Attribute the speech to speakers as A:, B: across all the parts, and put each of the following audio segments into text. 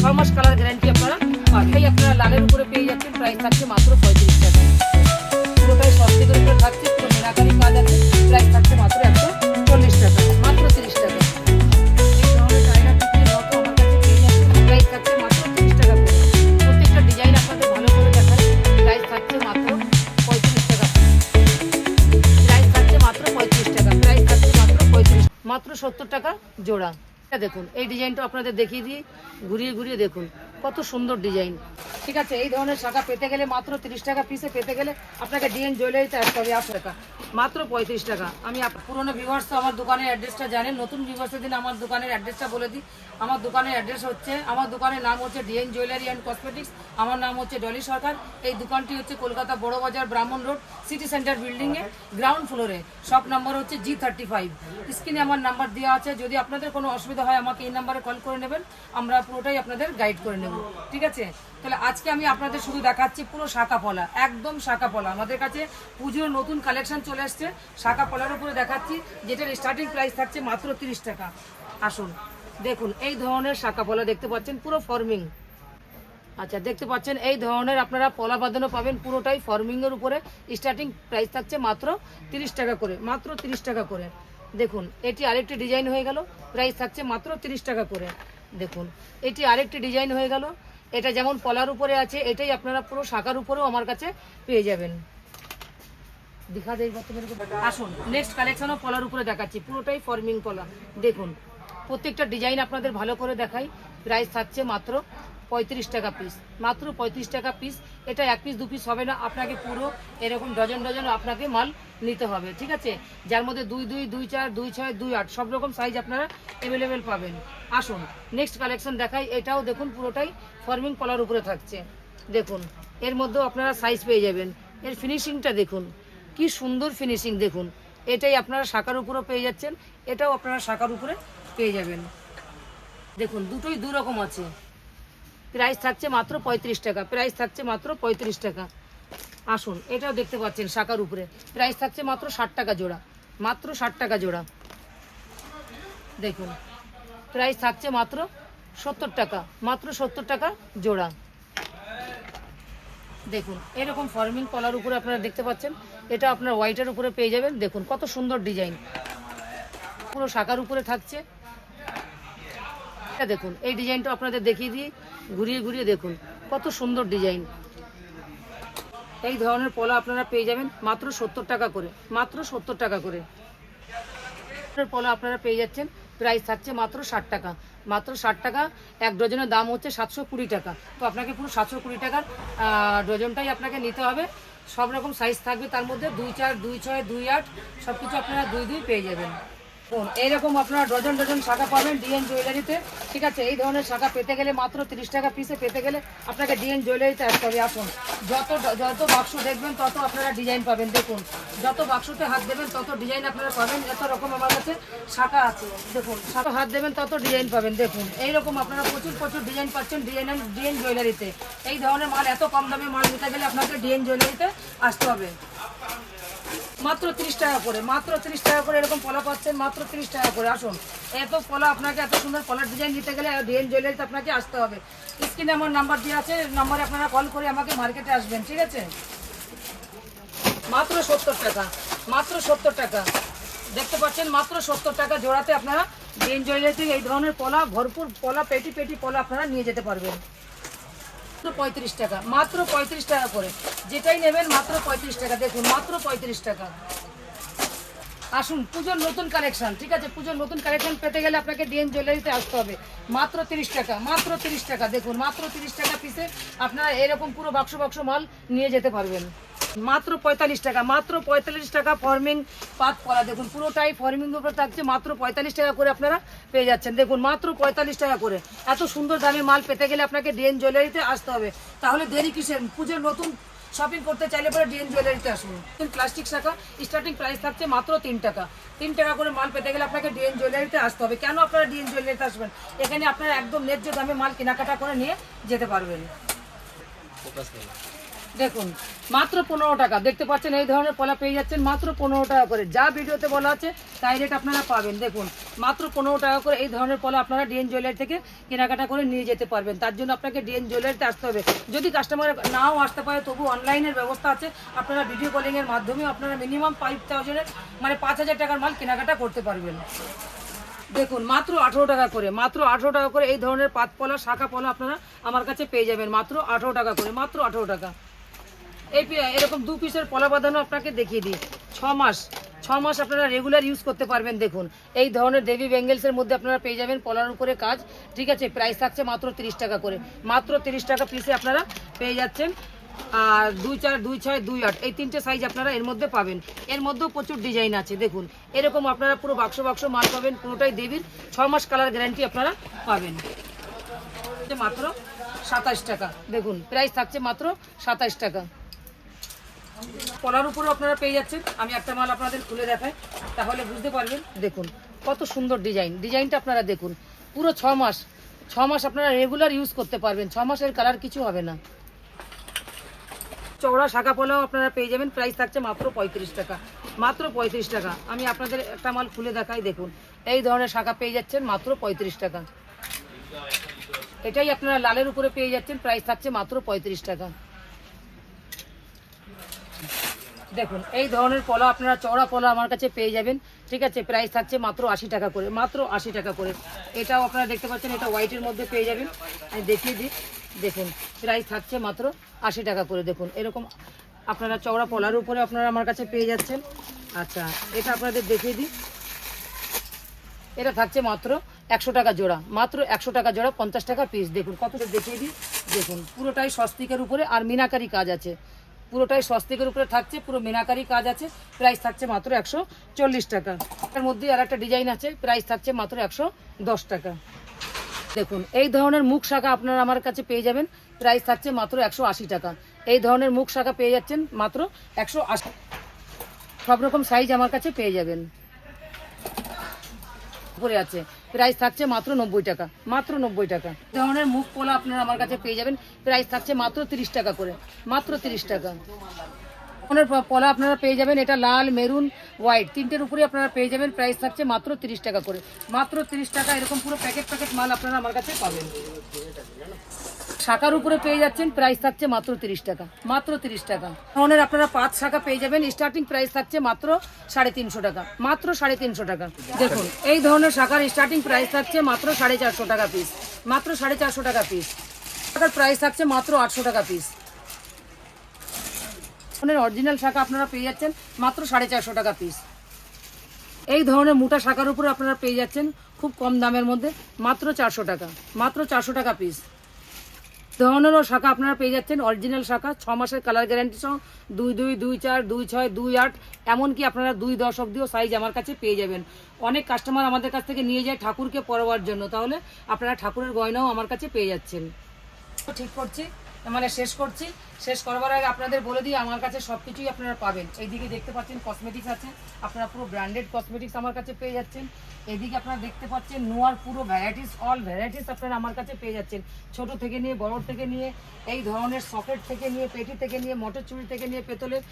A: 6 মাস colour guarantee আপনারা পাবেন। আপনারা লালের উপরে পেয়ে যাচ্ছেন, প্রাইস থাকছে মাত্র 35 টাকা। পুরোটাই সস্তিকের উপরে থাকছে, পুরো মেনাকারি কাজ আছে, প্রাইস থাকছে মাত্র 140 টাকা, মাত্র 30 টাকা। এই ধরনের টাইগার টুপির মতো আমার কাছে পেয়ে যাচ্ছেন, প্রাইস থাকছে মাত্র 30 টাকা করে। প্রত্যেকটা ডিজাইন আপনাদের ভালো করে দেখাই, প্রাইস থাকছে মাত্র 35 টাকা, প্রাইস থাকছে মাত্র 35 টাকা, প্রাইস থাকছে মাত্র 35, মাত্র 70 টাকা জোড়া। দেখুন এই ডিজাইনটা আপনাদের দেখিয়ে দিই, ঘুরিয়ে ঘুরিয়ে দেখুন কত সুন্দর ডিজাইন। ঠিক আছে, এই ধরনের শাখা পেতে গেলে মাত্র 30 টাকা পিসে পেতে গেলে আপনাকে ডিএন জুয়েলারিতে আসতে হবে 8 টাকা, মাত্র 35 টাকা। আমি পুরোনো ভিউয়ার্স তো আমার দোকানের অ্যাড্রেসটা জানেন, নতুন ভিউয়ার্সের দিন আমার দোকানের অ্যাড্রেসটা বলে দিই। আমার দোকানের অ্যাড্রেস হচ্ছে, আমার দোকানের নাম হচ্ছে ডিএন জুয়েলারি অ্যান্ড কসমেটিক্স। আমার নাম হচ্ছে ডলি সরকার। এই দোকানটি হচ্ছে কলকাতা বড় বাজার, ব্রাহ্মণ রোড, সিটি সেন্টার বিল্ডিংয়ে গ্রাউন্ড ফ্লোরে। শপ নাম্বার হচ্ছে G35। স্ক্রিনে আমার নাম্বার দেওয়া আছে, যদি আপনাদের কোনো অসুবিধা হয় আমাকে এই নাম্বারে কল করে নেবেন, আমরা পুরোটাই আপনাদের গাইড করে নেব। ঠিক আছে, তাহলে আজকে আমি আপনাদের শুধু দেখাচ্ছি পুরো শাখা পলা, একদম শাখা পলা। আমাদের কাছে পুজোর নতুন কালেকশন চলে আসছে, শাখা পলার উপরে দেখাচ্ছি, যেটার স্টার্টিং প্রাইস থাকছে মাত্র 30 টাকা। আসুন দেখুন এই ধরনের শাখা পলা দেখতে পাচ্ছেন, পুরো ফর্মিং। আচ্ছা দেখতে পাচ্ছেন এই ধরনের আপনারা পলা বাঁধানো পাবেন, পুরোটাই ফর্মিংয়ের উপরে। স্টার্টিং প্রাইস থাকছে মাত্র 30 টাকা করে, মাত্র 30 টাকা করে। দেখুন এটি আরেকটি ডিজাইন হয়ে গেল, প্রাইস থাকছে মাত্র 30 টাকা করে। দেখুন এটি আরেকটি ডিজাইন হয়ে গেল, এটা যেমন পলার উপরে আছে এটাই আপনারা পুরো শাখার উপরেও আমার কাছে পেয়ে যাবেন। দেখা যায় আসুন নেক্সট কালেকশনও পলার উপরে দেখাচ্ছি, পুরোটাই ফর্মিং পলা। দেখুন প্রত্যেকটা ডিজাইন আপনাদের ভালো করে দেখাই, প্রাইস থাকছে মাত্র 35 টাকা পিস, মাত্র 35 টাকা পিস। এটা 1 পিস 2 পিস হবে না, আপনাকে পুরো এরকম ডজন ডজন আপনাকে মাল নিতে হবে। ঠিক আছে, যার মধ্যে 2 2 2 4 2 6 2 8 সব রকম সাইজ আপনারা অ্যাভেলেবেল পাবেন। আসুন নেক্সট কালেকশন দেখাই, এটাও দেখুন পুরোটাই ফর্মিং পলার উপরে থাকছে। দেখুন এর মধ্যেও আপনারা সাইজ পেয়ে যাবেন। এর ফিনিশিংটা দেখুন কি সুন্দর ফিনিশিং। দেখুন এটাই আপনারা শাখার উপরে পেয়ে যাচ্ছেন, এটাও আপনারা শাখার উপরে পেয়ে যাবেন। দেখুন দুটোই দু রকম আছে, প্রাইস থাকছে মাত্র 35 টাকা, প্রাইস থাকছে মাত্র 35 টাকা। আসুন এটাও দেখতে পাচ্ছেন শাখার উপরে, প্রাইস থাকছে মাত্র 60 টাকা জোড়া, মাত্র 60 টাকা জোড়া। দেখুন প্রাইস থাকছে মাত্র 70 টাকা, মাত্র 70 টাকা জোড়া। দেখুন এরকম ফর্মিং কলার উপরে আপনারা দেখতে পাচ্ছেন, এটা আপনার হোয়াইটের উপরে পেয়ে যাবেন। দেখুন কত সুন্দর ডিজাইন, পুরো শাখার উপরে থাকছে। দেখুন এই ডিজাইনটা আপনাদের দেখিয়ে দিই, ঘুরিয়ে ঘুরিয়ে দেখুন কত সুন্দর ডিজাইন। এই ধরনের পলা আপনারা পেয়ে যাবেন মাত্র 70 টাকা করে, মাত্র 70 টাকা করে পলা আপনারা পেয়ে যাচ্ছেন। প্রাইস থাকছে মাত্র 60 টাকা, মাত্র 60 টাকা। এক ডজনের দাম হচ্ছে 720 টাকা। তো আপনাকে পুরো 720 টাকার ডজনটাই আপনাকে নিতে হবে। সব রকম সাইজ থাকবে, তার মধ্যে 2 4 2 6 2 8 সব কিছু আপনারা 2 2 পেয়ে যাবেন। এইরকম আপনারা ডজন ডজন শাখা পাবেন ডিএন জুয়েলারিতে। ঠিক আছে, এই ধরনের শাখা পেতে গেলে মাত্র 30 টাকা পিসে পেতে গেলে আপনাকে ডিএন জুয়েলারিতে আসতে হবে। আসুন যত যত বাক্স দেখবেন তত আপনারা ডিজাইন পাবেন। দেখুন যত বাক্সতে হাত দেবেন তত ডিজাইন আপনারা পাবেন। এত রকম আমার কাছে শাখা আছে, দেখুন শাখা হাত দেবেন তত ডিজাইন পাবেন। দেখুন এইরকম আপনারা প্রচুর প্রচুর ডিজাইন পাচ্ছেন ডিএন জুয়েলারিতে। এই ধরনের মাল এত কম দামে মাল নিতে গেলে আপনাকে ডিএন জুয়েলারিতে আসতে হবে। মাত্র 30 টাকা করে, মাত্র 30 টাকা করে এরকম পলা পাচ্ছেন, মাত্র 30 টাকা করে। আসুন এত পলা আপনাকে, এত সুন্দর পলার ডিজাইন নিতে গেলে ডিএন জুয়েলারিতে আপনাকে আসতে হবে। স্ক্রিনে আমার নাম্বার দেওয়া আছে, নাম্বারে আপনারা কল করে আমাকে মার্কেটে আসবেন। ঠিক আছে, মাত্র 70 টাকা, মাত্র 70 টাকা দেখতে পাচ্ছেন, মাত্র 70 টাকা জোড়াতে আপনারা ডিএন জুয়েলারিতে এই ধরনের পলা, ভরপুর পলা, পেটি পেটি পলা আপনারা নিয়ে যেতে পারবেন। 35 টাকা, মাত্র 35 টাকা করে, যেটাই নেবেন মাত্র 35 টাকা। দেখুন মাত্র 35 টাকা। আসুন পুজোর নতুন কালেকশন। ঠিক আছে, পুজোর নতুন কালেকশন পেতে গেলে আপনাকে ডিএন জুয়েলারিতে আসতে হবে। মাত্র 30 টাকা, মাত্র 30 টাকা। দেখুন মাত্র 30 টাকা পিসে আপনারা এরকম পুরো বাক্স বাক্স মাল নিয়ে যেতে পারবেন। মাত্র 45 টাকা, মাত্র 45 টাকা ফর্মিং পাত পলা। দেখুন পুরোটাই ফর্মিং উপরে থাকছে, মাত্র 45 টাকা করে আপনারা পেয়ে যাচ্ছেন। দেখুন মাত্র 45 টাকা করে। এত সুন্দর দামে মাল পেতে গেলে আপনাকে ডিএন জুয়েলারিতে আসতে হবে। তাহলে দেরি কিসের, পুজোর নতুন শপিং করতে চাইলে পরে ডিএন জুয়েলারিতে আসুন। প্লাস্টিক শাখা স্টার্টিং প্রাইস থাকছে মাত্র 3 টাকা। 3 টাকা করে মাল পেতে গেলে আপনাকে ডিএন জুয়েলারিতে আসতে হবে। কেন আপনারা ডিএন জুয়েলারিতে আসবেন? এখানে আপনারা একদম ন্যায্য দামে মাল কেনাকাটা করে নিয়ে যেতে পারবেন। দেখুন মাত্র 15 টাকা, দেখতে পাচ্ছেন এই ধরনের পলা পেয়ে যাচ্ছেন মাত্র 15 টাকা করে। যা ভিডিওতে বলা আছে তাই রেট আপনারা পাবেন। দেখুন মাত্র 15 টাকা করে এই ধরনের পলা আপনারা ডিএন জুয়েলারি থেকে কেনাকাটা করে নিয়ে যেতে পারবেন। তার জন্য আপনাকে ডিএন জুয়েলারিতে আসতে হবে। যদি কাস্টমার নাও আসতে পারে তবু অনলাইনের ব্যবস্থা আছে, আপনারা ভিডিও কলিংয়ের মাধ্যমে আপনারা মিনিমাম 5000 মানে 5000 টাকার মাল কেনাকাটা করতে পারবেন। দেখুন মাত্র 18 টাকা করে, মাত্র 18 টাকা করে এই ধরনের পাত পলা শাখা পলা আপনারা আমার কাছে পেয়ে যাবেন মাত্র 18 টাকা করে, মাত্র 18 টাকা। এরকম 2 পিসের পলা বাঁধানো আপনাকে দেখিয়ে দিই। 6 মাস আপনারা রেগুলার ইউজ করতে পারবেন। দেখুন এই ধরনের দেবী বেঙ্গলসের মধ্যে আপনারা পেয়ে যাবেন পলার উপরে কাজ, ঠিক আছে। প্রাইস থাকছে মাত্র 30 টাকা করে, মাত্র 30 টাকা পিসে আপনারা পেয়ে যাচ্ছেন। আর 2, 4, 2, 6, 2, 8 এই 3টে সাইজ আপনারা এর মধ্যে পাবেন। এর মধ্যেও প্রচুর ডিজাইন আছে। দেখুন এরকম আপনারা পুরো বাক্স মাল পাবেন, পুরোটাই দেবীর। 6 মাস কালার গ্যারান্টি আপনারা পাবেন মাত্র 27 টাকা। দেখুন প্রাইস থাকছে মাত্র 27 টাকা। পলার উপরে আপনারা পেয়ে যাচ্ছেন। আমি একটা মাল আপনাদের খুলে দেখাই তাহলে বুঝতে পারবেন। দেখুন কত সুন্দর ডিজাইনটা আপনারা দেখুন। পুরো 6 মাস আপনারা রেগুলার ইউজ করতে পারবেন। 6 মাসের কালার কিছু হবে না। চওড়া শাখা পলাও আপনারা পেয়ে যাবেন। প্রাইস থাকছে মাত্র 35 টাকা, মাত্র 35 টাকা। আমি আপনাদের একটা মাল খুলে দেখাই। দেখুন এই ধরনের শাখা পেয়ে যাচ্ছেন মাত্র 35 টাকা। এটাই আপনারা লালের উপরে পেয়ে যাচ্ছেন, প্রাইস থাকছে মাত্র 35 টাকা। দেখুন এই ধরনের পলা আপনারা চওড়া পলা আমার কাছে পেয়ে যাবেন, ঠিক আছে। প্রাইস থাকছে মাত্র 80 টাকা করে, মাত্র 80 টাকা করে। এটাও আপনারা দেখতে পাচ্ছেন, এটা হোয়াইটের মধ্যে পেয়ে যাবেন। আমি দেখিয়ে দিই। দেখুন প্রাইস থাকছে মাত্র 80 টাকা করে। দেখুন এরকম আপনারা চওড়া পলার উপরে আপনারা আমার কাছে পেয়ে যাচ্ছেন। আচ্ছা এটা আপনাদের দেখিয়ে দিই। এটা থাকছে মাত্র 100 টাকা জোড়া, মাত্র 100 টাকা জোড়া, 50 টাকা পিস। দেখুন কত দেখিয়ে দিই। দেখুন পুরোটাই স্বস্তিকের উপরে আর মিনাকারি কাজ আছে, পুরোটাই স্বস্তিকের উপরে থাকছে, পুরো মিনাকারি কাজ আছে। প্রাইস থাকছে মাত্র 140 টাকা। এর মধ্যে আর একটা ডিজাইন আছে, প্রাইস থাকছে মাত্র 110 টাকা। দেখুন এই ধরনের মুখ শাখা আপনারা আমার কাছে পেয়ে যাবেন। প্রাইস থাকছে মাত্র 180 টাকা। এই ধরনের মুখ শাখা পেয়ে যাচ্ছেন মাত্র 180। সব রকম সাইজ আমার কাছে পেয়ে যাবেন। উপরে আছে, প্রাইস থাকছে মাত্র 90 টাকা, মাত্র 90 টাকা। এই ধরনের মুখ পোলা আপনারা আমার কাছে পেয়ে যাবেন। প্রাইস থাকছে মাত্র 30 টাকা করে, মাত্র 30 টাকা। পলা আপনারা পেয়ে যাবেন। এটা লাল, মেরুন, হোয়াইট তিনটের উপরে আপনারা পেয়ে যাবেন। প্রাইস থাকছে মাত্র 30 টাকা করে, মাত্র 30 টাকা। এরকম পুরো প্যাকেট মাল আপনারা আমার কাছে পাবেন। শাখার উপরে পেয়ে যাচ্ছেন, প্রাইস থাকছে মাত্র 30 টাকা, মাত্র 30 টাকা। ধরনের আপনারা 5 শাখা পেয়ে যাবেন। স্টার্টিং প্রাইস থাকছে মাত্র 350 টাকা, মাত্র 350 টাকা। দেখুন এই ধরনের শাখার স্টার্টিং প্রাইস থাকছে মাত্র 450 টাকা পিস, মাত্র 450 টাকা পিস। শাখার প্রাইস থাকছে মাত্র 800 টাকা পিস। অরিজিনাল শাখা আপনারা পেয়ে যাচ্ছেন মাত্র 450 টাকা পিস। এই ধরনের মোটা শাখার উপরে আপনারা পেয়ে যাচ্ছেন খুব কম দামের মধ্যে, মাত্র 400 টাকা, মাত্র 400 টাকা পিস। ধরনেরও শাখা আপনারা পেয়ে যাচ্ছেন অরিজিনাল শাখা, 6 মাসের কালার গ্যারান্টি সহ 2, 2, 2, 4, 2, 6, 2, 8 এমনকি আপনারা 2, 10 অবধিও সাইজ আমার কাছে পেয়ে যাবেন। অনেক কাস্টমার আমাদের কাছ থেকে নিয়ে যায় ঠাকুরকে পরবার জন্য, তাহলে আপনারা ঠাকুরের গয়নাও আমার কাছে পেয়ে যাচ্ছেন। ঠিক করছি, মানে শেষ করছি। শেষ করবার আগে আপনাদের বলে দিই আমার কাছে সব কিছুই আপনারা পাবেন। এইদিকে দেখতে পাচ্ছেন কসমেটিক্স আছে, আপনারা পুরো ব্র্যান্ডেড কসমেটিক্স আমার কাছে পেয়ে যাচ্ছেন। এদিকে আপনারা দেখতে পাচ্ছেন নোয়ার পুরো ভ্যারাইটিস, অল ভ্যারাইটিস আপনারা আমার কাছে পেয়ে যাচ্ছেন। ছোট থেকে নিয়ে বড় থেকে নিয়ে এই ধরনের সকেট থেকে নিয়ে পেটি থেকে নিয়ে মোটর চুড়ি থেকে নিয়ে পেতলের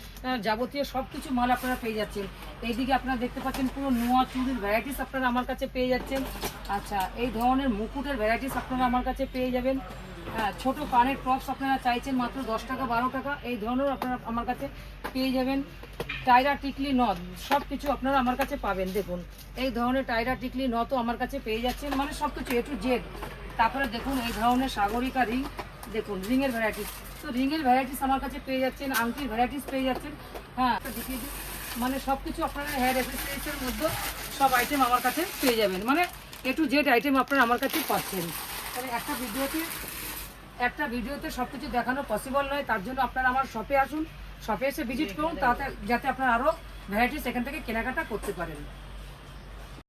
A: যাবতীয় সব কিছু মাল আপনারা পেয়ে যাচ্ছেন। এইদিকে আপনারা দেখতে পাচ্ছেন পুরো নোয়া চুড়ির ভ্যারাইটিস আপনারা আমার কাছে পেয়ে যাচ্ছেন। আচ্ছা এই ধরনের মুকুটের ভ্যারাইটিস আপনারা আমার কাছে পেয়ে যাবেন। হ্যাঁ ছোট কানের টপস আপনারা চাইছেন মাত্র 10 টাকা 12 টাকা, এই ধরনের আপনারা আমার কাছে পেয়ে যাবেন। টায়রা টিকলি নথ সব কিছু আপনারা আমার কাছে পাবেন। দেখুন এই ধরনের টায়রা টিকলি নথও আমার কাছে পেয়ে যাচ্ছেন, মানে সব কিছু A to Z। তারপরে দেখুন এই ধরনের সাগরিকা রিং, দেখুন রিংয়ের ভ্যারাইটিস, তো রিংয়ের ভ্যারাইটিস আমার কাছে পেয়ে যাচ্ছেন, আংটির ভ্যারাইটিস পেয়ে যাচ্ছেন। হ্যাঁ দেখিয়ে দিই, মানে সব কিছু আপনারা হেয়ার অ্যাক্সেসরিজের মধ্যে সব আইটেম আমার কাছে পেয়ে যাবেন, মানে A to Z আইটেম আপনারা আমার কাছে পাচ্ছেন। তাহলে একটা ভিডিওতে সব কিছু দেখানো পসিবল নয়, তার জন্য আপনারা আমার শপে আসুন, শপে এসে ভিজিট করুন, যাতে আপনারা আরও ভ্যারাইটিস এখান থেকে কেনাকাটা করতে পারেন।